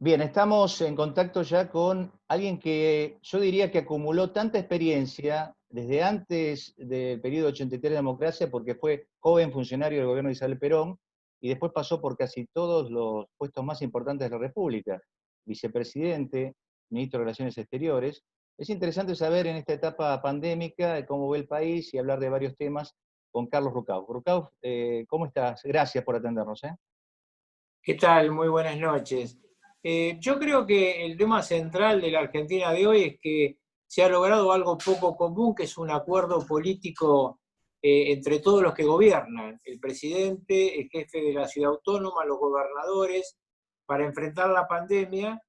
Bien, estamos en contacto ya con alguien que yo diría que acumuló tanta experiencia desde antes del periodo 83 de democracia, porque fue joven funcionario del gobierno de Isabel Perón y después pasó por casi todos los puestos más importantes de la República, vicepresidente, ministro de Relaciones Exteriores. Es interesante saber en esta etapa pandémica cómo ve el país y hablar de varios temas con Carlos Rucauf. Rucauf, ¿cómo estás? Gracias por atendernos, ¿eh? ¿Qué tal? Muy buenas noches. Yo creo que el tema central de la Argentina de hoy es que se ha logrado algo poco común, que es un acuerdo político entre todos los que gobiernan, el presidente, el jefe de la ciudad autónoma, los gobernadores, para enfrentar la pandemia,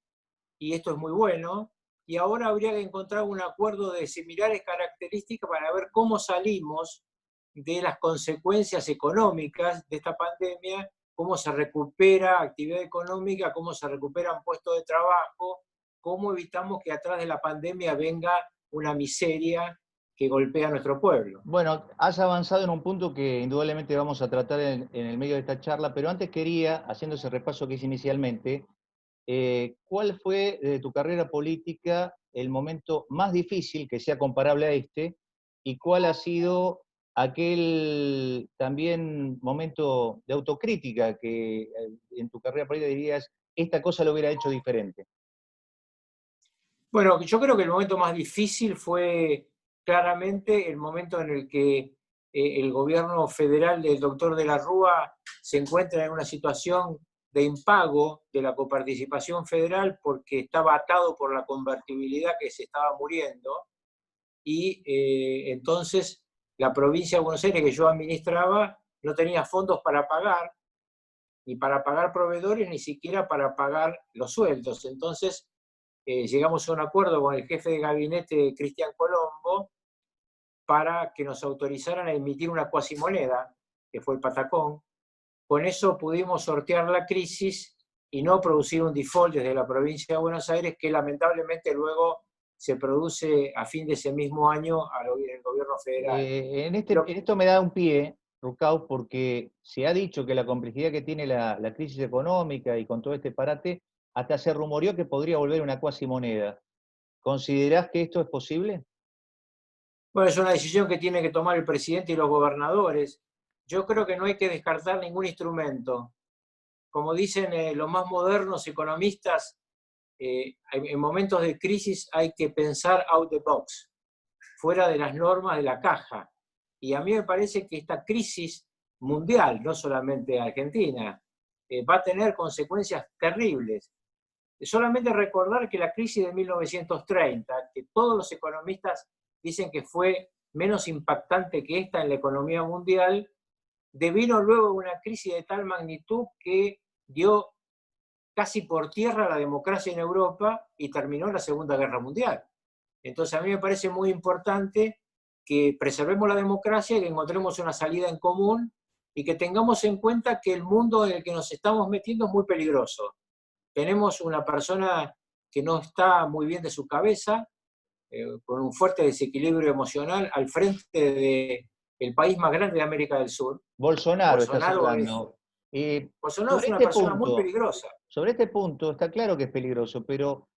y esto es muy bueno. Y ahora habría que encontrar un acuerdo de similares características para ver cómo salimos de las consecuencias económicas de esta pandemia, cómo se recupera actividad económica, cómo se recuperan puestos de trabajo, cómo evitamos que atrás de la pandemia venga una miseria que golpea a nuestro pueblo. Bueno, has avanzado en un punto que indudablemente vamos a tratar en el medio de esta charla, pero antes quería, haciendo ese repaso que hice inicialmente, ¿cuál fue de tu carrera política el momento más difícil que sea comparable a este? ¿Y cuál ha sido aquel también momento de autocrítica que en tu carrera política dirías, esta cosa lo hubiera hecho diferente? Bueno, yo creo que el momento más difícil fue claramente el momento en el que el gobierno federal del doctor de la Rúa se encuentra en una situación de impago de la coparticipación federal porque estaba atado por la convertibilidad que se estaba muriendo y entonces la provincia de Buenos Aires que yo administraba no tenía fondos para pagar, ni para pagar proveedores, ni siquiera para pagar los sueldos. Entonces llegamos a un acuerdo con el jefe de gabinete, Cristian Colombo, para que nos autorizaran a emitir una cuasimoneda, que fue el patacón. Con eso pudimos sortear la crisis y no producir un default desde la provincia de Buenos Aires, que lamentablemente luego se produce a fin de ese mismo año en el gobierno federal. En esto me da un pie, Rucauf, porque se ha dicho que la complejidad que tiene la crisis económica y con todo este parate, hasta se rumoreó que podría volver una cuasimoneda. ¿Considerás que esto es posible? Bueno, es una decisión que tiene que tomar el presidente y los gobernadores. Yo creo que no hay que descartar ningún instrumento. Como dicen los más modernos economistas, en momentos de crisis hay que pensar out the box, fuera de las normas de la caja. Y a mí me parece que esta crisis mundial, no solamente Argentina, va a tener consecuencias terribles. Solamente recordar que la crisis de 1930, que todos los economistas dicen que fue menos impactante que esta en la economía mundial, devino luego una crisis de tal magnitud que dio casi por tierra la democracia en Europa y terminó la Segunda Guerra Mundial. Entonces a mí me parece muy importante que preservemos la democracia, que encontremos una salida en común y que tengamos en cuenta que el mundo en el que nos estamos metiendo es muy peligroso. Tenemos una persona que no está muy bien de su cabeza, con un fuerte desequilibrio emocional al frente del país más grande de América del Sur. Bolsonaro, estás Bolsonaro es, hablando. Eh, Bolsonaro es sobre una este persona muy punto, peligrosa. sobre este punto, está claro que es peligroso, pero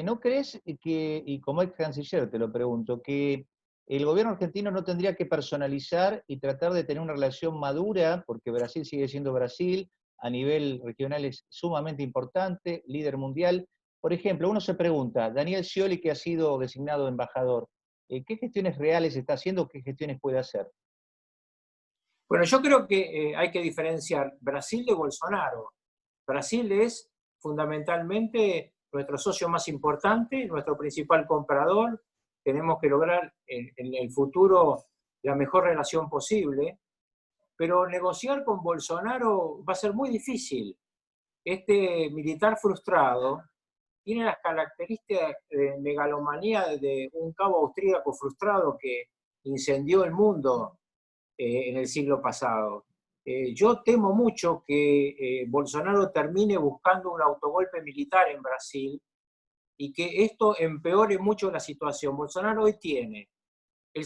¿no crees que, y como ex canciller te lo pregunto, que el gobierno argentino no tendría que personalizar y tratar de tener una relación madura, porque Brasil sigue siendo Brasil, a nivel regional es sumamente importante, líder mundial? Por ejemplo, uno se pregunta, Daniel Scioli, que ha sido designado embajador, ¿qué gestiones reales está haciendo? ¿Qué gestiones puede hacer? Bueno, yo creo que hay que diferenciar Brasil de Bolsonaro. Brasil es fundamentalmente nuestro socio más importante, nuestro principal comprador. Tenemos que lograr en el futuro la mejor relación posible, pero negociar con Bolsonaro va a ser muy difícil. Este militar frustrado tiene las características de megalomanía de un cabo austríaco frustrado que incendió el mundo en el siglo pasado. Yo temo mucho que Bolsonaro termine buscando un autogolpe militar en Brasil y que esto empeore mucho la situación. Bolsonaro hoy tiene el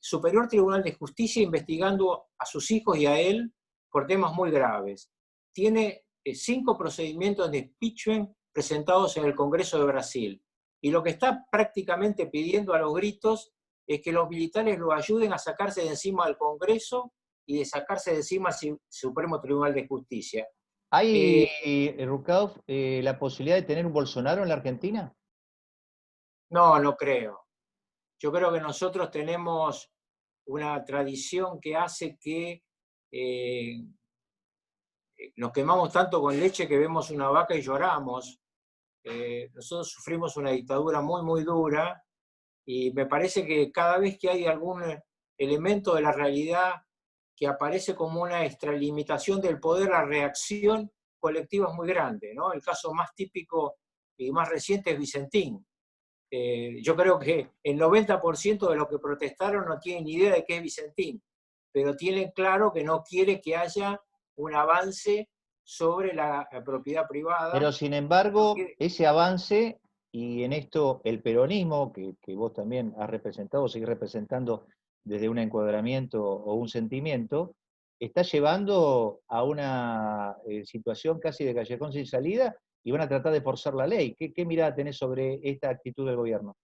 Superior Tribunal de Justicia investigando a sus hijos y a él por temas muy graves. Tiene 5 procedimientos de impeachment presentados en el Congreso de Brasil. Y lo que está prácticamente pidiendo a los gritos es que los militares lo ayuden a sacarse de encima del Congreso y de sacarse de encima al Supremo Tribunal de Justicia. ¿Hay, Rucauf, la posibilidad de tener un Bolsonaro en la Argentina? No, no creo. Yo creo que nosotros tenemos una tradición que hace que nos quemamos tanto con leche que vemos una vaca y lloramos. Nosotros sufrimos una dictadura muy, muy dura y me parece que cada vez que hay algún elemento de la realidad que aparece como una extralimitación del poder, la reacción colectiva es muy grande, ¿no? El caso más típico y más reciente es Vicentín. Yo creo que el 90% de los que protestaron no tienen ni idea de qué es Vicentín, pero tienen claro que no quiere que haya un avance sobre la propiedad privada. Pero sin embargo, ese avance, y en esto el peronismo, que vos también has representado, seguís representando desde un encuadramiento o un sentimiento, está llevando a una situación casi de callejón sin salida y van a tratar de forzar la ley. ¿Qué mirada tenés sobre esta actitud del gobierno?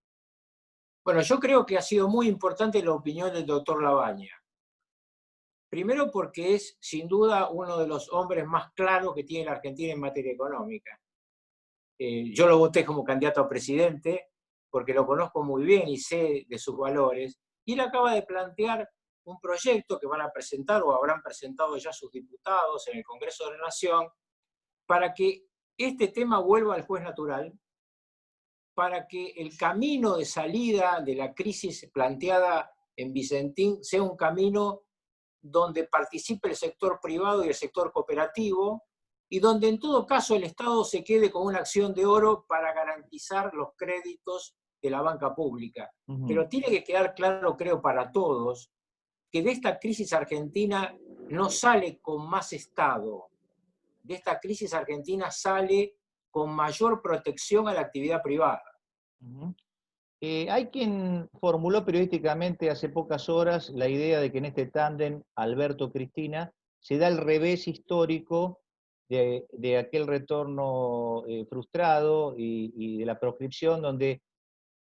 Bueno, yo creo que ha sido muy importante la opinión del doctor Labaña. Primero porque es, sin duda, uno de los hombres más claros que tiene la Argentina en materia económica. Yo lo voté como candidato a presidente porque lo conozco muy bien y sé de sus valores. Y él acaba de plantear un proyecto que van a presentar o habrán presentado ya sus diputados en el Congreso de la Nación para que este tema vuelva al juez natural, para que el camino de salida de la crisis planteada en Vicentín sea un camino donde participe el sector privado y el sector cooperativo, y donde en todo caso el Estado se quede con una acción de oro para garantizar los créditos de la banca pública. Pero tiene que quedar claro, creo, para todos, que de esta crisis argentina no sale con más Estado. De esta crisis argentina sale con mayor protección a la actividad privada. Hay quien formuló periodísticamente hace pocas horas la idea de que en este tándem Alberto-Cristina se da el revés histórico de aquel retorno frustrado y de la proscripción, donde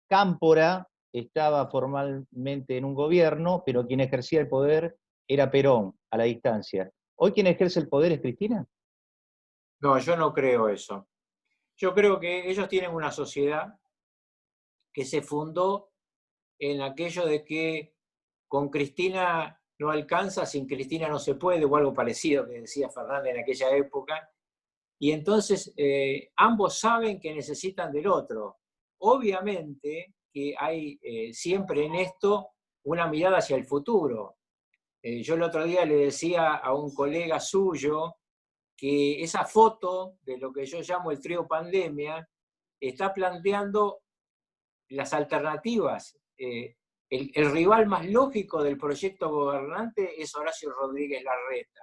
Cámpora estaba formalmente en un gobierno, pero quien ejercía el poder era Perón, a la distancia. ¿Hoy quien ejerce el poder es Cristina? No, yo no creo eso. Yo creo que ellos tienen una sociedad que se fundó en aquello de que con Cristina no alcanza, sin Cristina no se puede, o algo parecido que decía Fernández en aquella época. Y entonces ambos saben que necesitan del otro. Obviamente que hay siempre en esto una mirada hacia el futuro. Yo el otro día le decía a un colega suyo que esa foto de lo que yo llamo el trío pandemia está planteando las alternativas. El rival más lógico del proyecto gobernante es Horacio Rodríguez Larreta.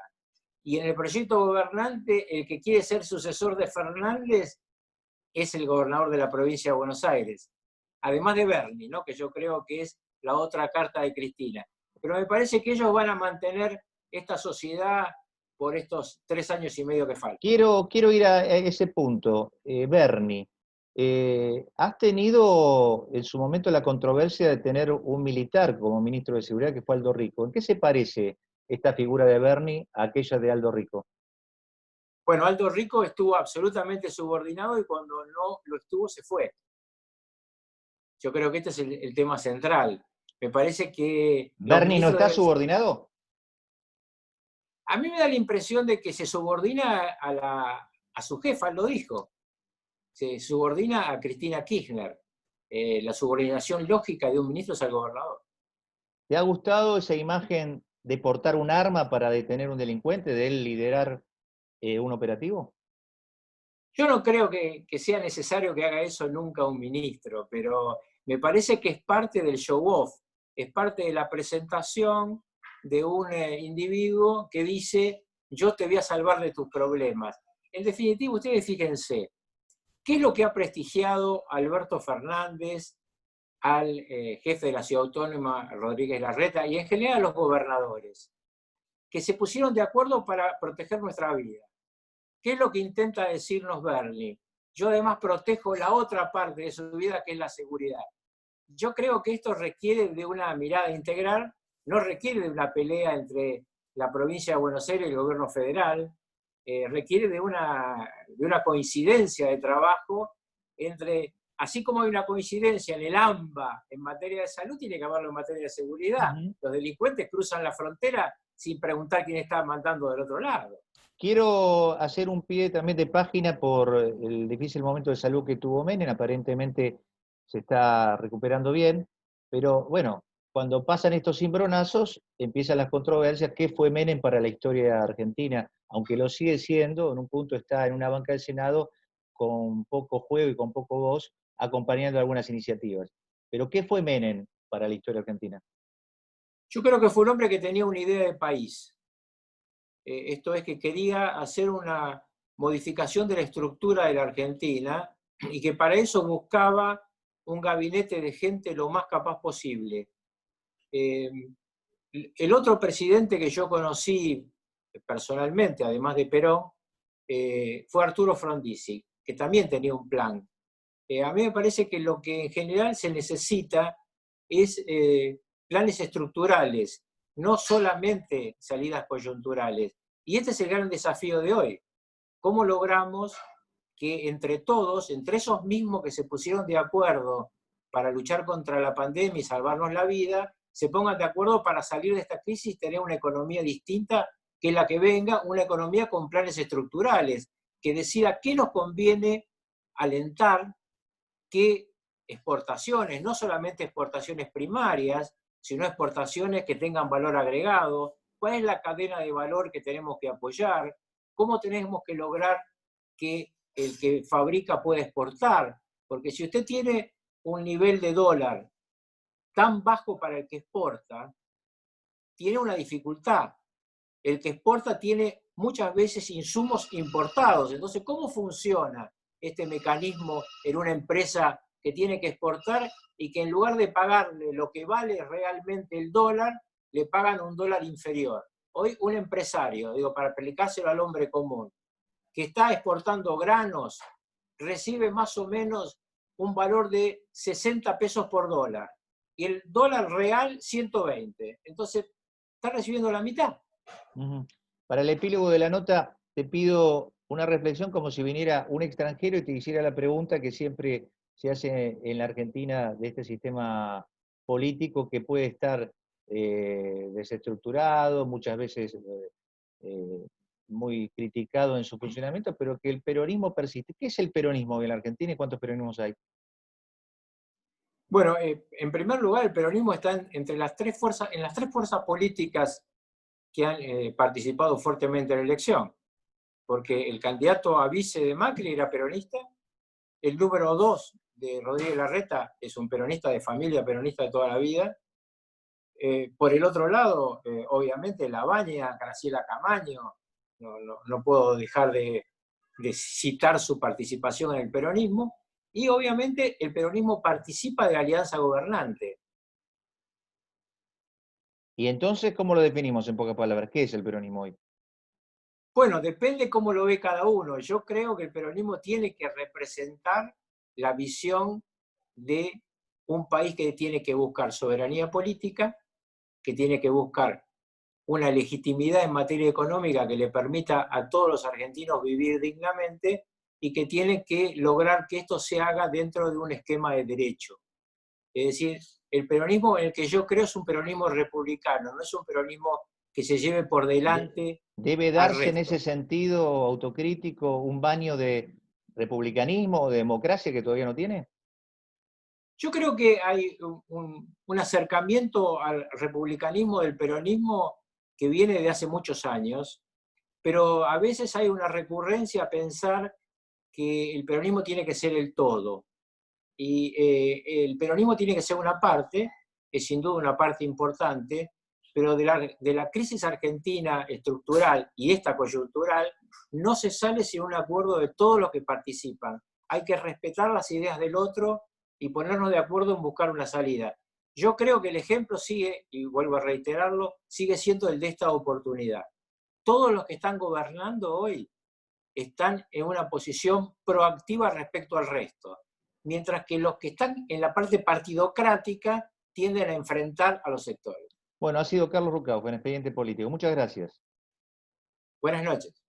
Y en el proyecto gobernante, el que quiere ser sucesor de Fernández es el gobernador de la provincia de Buenos Aires. Además de Bernie, ¿no? Que yo creo que es la otra carta de Cristina. Pero me parece que ellos van a mantener esta sociedad por estos 3 años y medio que faltan. Quiero ir a ese punto. Bernie, has tenido en su momento la controversia de tener un militar como ministro de Seguridad, que fue Aldo Rico. ¿En qué se parece esta figura de Bernie a aquella de Aldo Rico? Bueno, Aldo Rico estuvo absolutamente subordinado y cuando no lo estuvo se fue. Yo creo que este es el tema central. Me parece que ¿Bernie no está subordinado? A mí me da la impresión de que se subordina a su jefa, lo dijo. Se subordina a Cristina Kirchner. La subordinación lógica de un ministro es al gobernador. ¿Te ha gustado esa imagen de portar un arma para detener un delincuente, de él liderar un operativo? Yo no creo que sea necesario que haga eso nunca un ministro, pero me parece que es parte del show-off, es parte de la presentación de un individuo que dice, yo te voy a salvar de tus problemas. En definitiva, ustedes fíjense, ¿qué es lo que ha prestigiado Alberto Fernández al jefe de la Ciudad Autónoma, Rodríguez Larreta, y en general a los gobernadores? Que se pusieron de acuerdo para proteger nuestra vida. ¿Qué es lo que intenta decirnos Bernie? yo además protejo la otra parte de su vida, que es la seguridad. Yo creo que esto requiere de una mirada integral, no requiere de una pelea entre la provincia de Buenos Aires y el gobierno federal, requiere de una coincidencia de trabajo entre, así como hay una coincidencia en el AMBA en materia de salud, tiene que haberlo en materia de seguridad. Los delincuentes cruzan la frontera sin preguntar quién está mandando del otro lado. Quiero hacer un pie también de página por el difícil momento de salud que tuvo Menem. Aparentemente se está recuperando bien, pero bueno, cuando pasan estos cimbronazos, empiezan las controversias. ¿Qué fue Menem para la historia argentina? Aunque lo sigue siendo, en un punto está en una banca del Senado con poco juego y con poco voz, acompañando algunas iniciativas. Pero ¿qué fue Menem para la historia argentina? Yo creo que fue un hombre que tenía una idea de país. Esto es que quería hacer una modificación de la estructura de la Argentina y que para eso buscaba un gabinete de gente lo más capaz posible. El otro presidente que yo conocí personalmente, además de Perón, fue Arturo Frondizi, que también tenía un plan. A mí me parece que lo que en general se necesita es planes estructurales, no solamente salidas coyunturales. Y este es el gran desafío de hoy. ¿Cómo logramos que entre todos, entre esos mismos que se pusieron de acuerdo para luchar contra la pandemia y salvarnos la vida, se pongan de acuerdo para salir de esta crisis y tener una economía distinta que la que venga, una economía con planes estructurales, que decida qué nos conviene alentar, qué exportaciones, no solamente exportaciones primarias, sino exportaciones que tengan valor agregado, cuál es la cadena de valor que tenemos que apoyar, cómo tenemos que lograr que el que fabrica pueda exportar, porque si usted tiene un nivel de dólar tan bajo para el que exporta, tiene una dificultad. El que exporta tiene muchas veces insumos importados. Entonces, ¿cómo funciona este mecanismo en una empresa que tiene que exportar y que en lugar de pagarle lo que vale realmente el dólar, le pagan un dólar inferior? Hoy un empresario, digo, para aplicárselo al hombre común, que está exportando granos, recibe más o menos un valor de 60 pesos por dólar. Y el dólar real, 120. Entonces, está recibiendo la mitad. Para el epílogo de la nota, te pido una reflexión como si viniera un extranjero y te hiciera la pregunta que siempre se hace en la Argentina de este sistema político que puede estar desestructurado, muchas veces eh, muy criticado en su funcionamiento, pero que el peronismo persiste. ¿Qué es el peronismo en la Argentina y cuántos peronismos hay? Bueno, en primer lugar, el peronismo está entre las tres fuerzas, en las tres fuerzas políticas que han participado fuertemente en la elección, porque el candidato a vice de Macri era peronista, el número 2 de Rodríguez Larreta es un peronista de familia, peronista de toda la vida. Por el otro lado, obviamente, Labaña, Graciela Camaño, no puedo dejar de citar su participación en el peronismo, y obviamente el peronismo participa de la alianza gobernante. Y entonces, ¿cómo lo definimos en pocas palabras? ¿Qué es el peronismo hoy? Bueno, depende cómo lo ve cada uno. Yo creo que el peronismo tiene que representar la visión de un país que tiene que buscar soberanía política, que tiene que buscar una legitimidad en materia económica que le permita a todos los argentinos vivir dignamente y que tiene que lograr que esto se haga dentro de un esquema de derecho. Es decir, el peronismo en el que yo creo es un peronismo republicano, no es un peronismo que se lleve por delante ¿Debe al darse en ese resto. sentido autocrítico un baño de republicanismo o de democracia que todavía no tiene? Yo creo que hay un acercamiento al republicanismo del peronismo que viene de hace muchos años, pero a veces hay una recurrencia a pensar que el peronismo tiene que ser el todo. Y el peronismo tiene que ser una parte, es sin duda una parte importante, pero de la crisis argentina estructural y esta coyuntural no se sale sin un acuerdo de todos los que participan. Hay que respetar las ideas del otro y ponernos de acuerdo en buscar una salida. Yo creo que el ejemplo sigue, y vuelvo a reiterarlo, sigue siendo el de esta oportunidad. Todos los que están gobernando hoy están en una posición proactiva respecto al resto, mientras que los que están en la parte partidocrática tienden a enfrentar a los sectores. Bueno, ha sido Carlos Rucauf en Expediente Político. Muchas gracias. Buenas noches.